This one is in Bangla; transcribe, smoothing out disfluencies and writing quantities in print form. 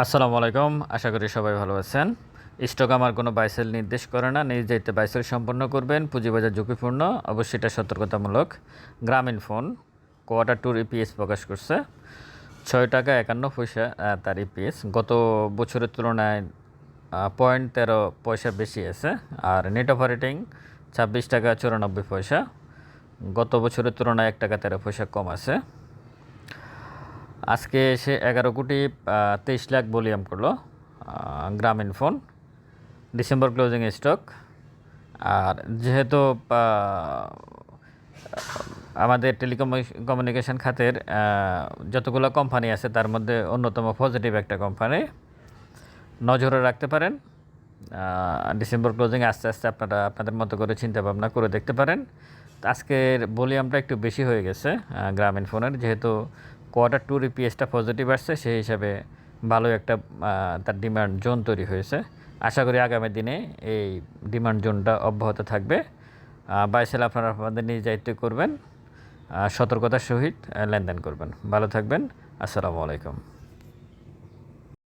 আসসালামু আলাইকুম। আশা করি সবাই ভালো আছেন। স্টক আমার কোনো বাইসেল নির্দেশ করে না, নিজ দায়িত্বে বাইসেল সম্পন্ন করবেন। পুঁজিবাজার ঝুঁকিপূর্ণ, অবশ্যই এটা সতর্কতামূলক। গ্রামীণ ফোন কোয়ার্টার টুর ইপিএস প্রকাশ করছে 6 টাকা 51 পয়সা তার ইপিএস গত বছরের তুলনায় 0.13 পয়সা বেশি আছে। আর নেট অপারেটিং 26 টাকা 94 পয়সা, গত বছরের তুলনায় 1 টাকা 13 পয়সা কম আছে। আজকে এসে 11 কোটি 23 লাখ ভলিউম করলো গ্রামীণ ফোন, ডিসেম্বর ক্লোজিং স্টক। আর যেহেতু আমাদের কমিউনিকেশন খাতের যতগুলো কোম্পানি আছে তার মধ্যে অন্যতম পজিটিভ একটা কোম্পানি, নজরে রাখতে পারেন। ডিসেম্বর ক্লোজিং আস্তে আস্তে আপনারা আপনাদের মতো করে চিন্তা ভাবনা করে দেখতে পারেন। আজকের ভলিউমটা একটু বেশি হয়ে গেছে গ্রামীণ ফোনের, যেহেতু কোয়ার্টার টুর ইপিএসটা পজিটিভ আসছে, সেই হিসাবে ভালো একটা তার ডিমান্ড জোন তৈরি হয়েছে। আশা করি আগামী দিনে এই ডিমান্ড জোনটা অব্যাহত থাকবে। বাই সেল আপনারা আপনাদের নিজ দায়িত্ব করবেন, সতর্কতার সহিত লেনদেন করবেন। ভালো থাকবেন। আসসালামু আলাইকুম।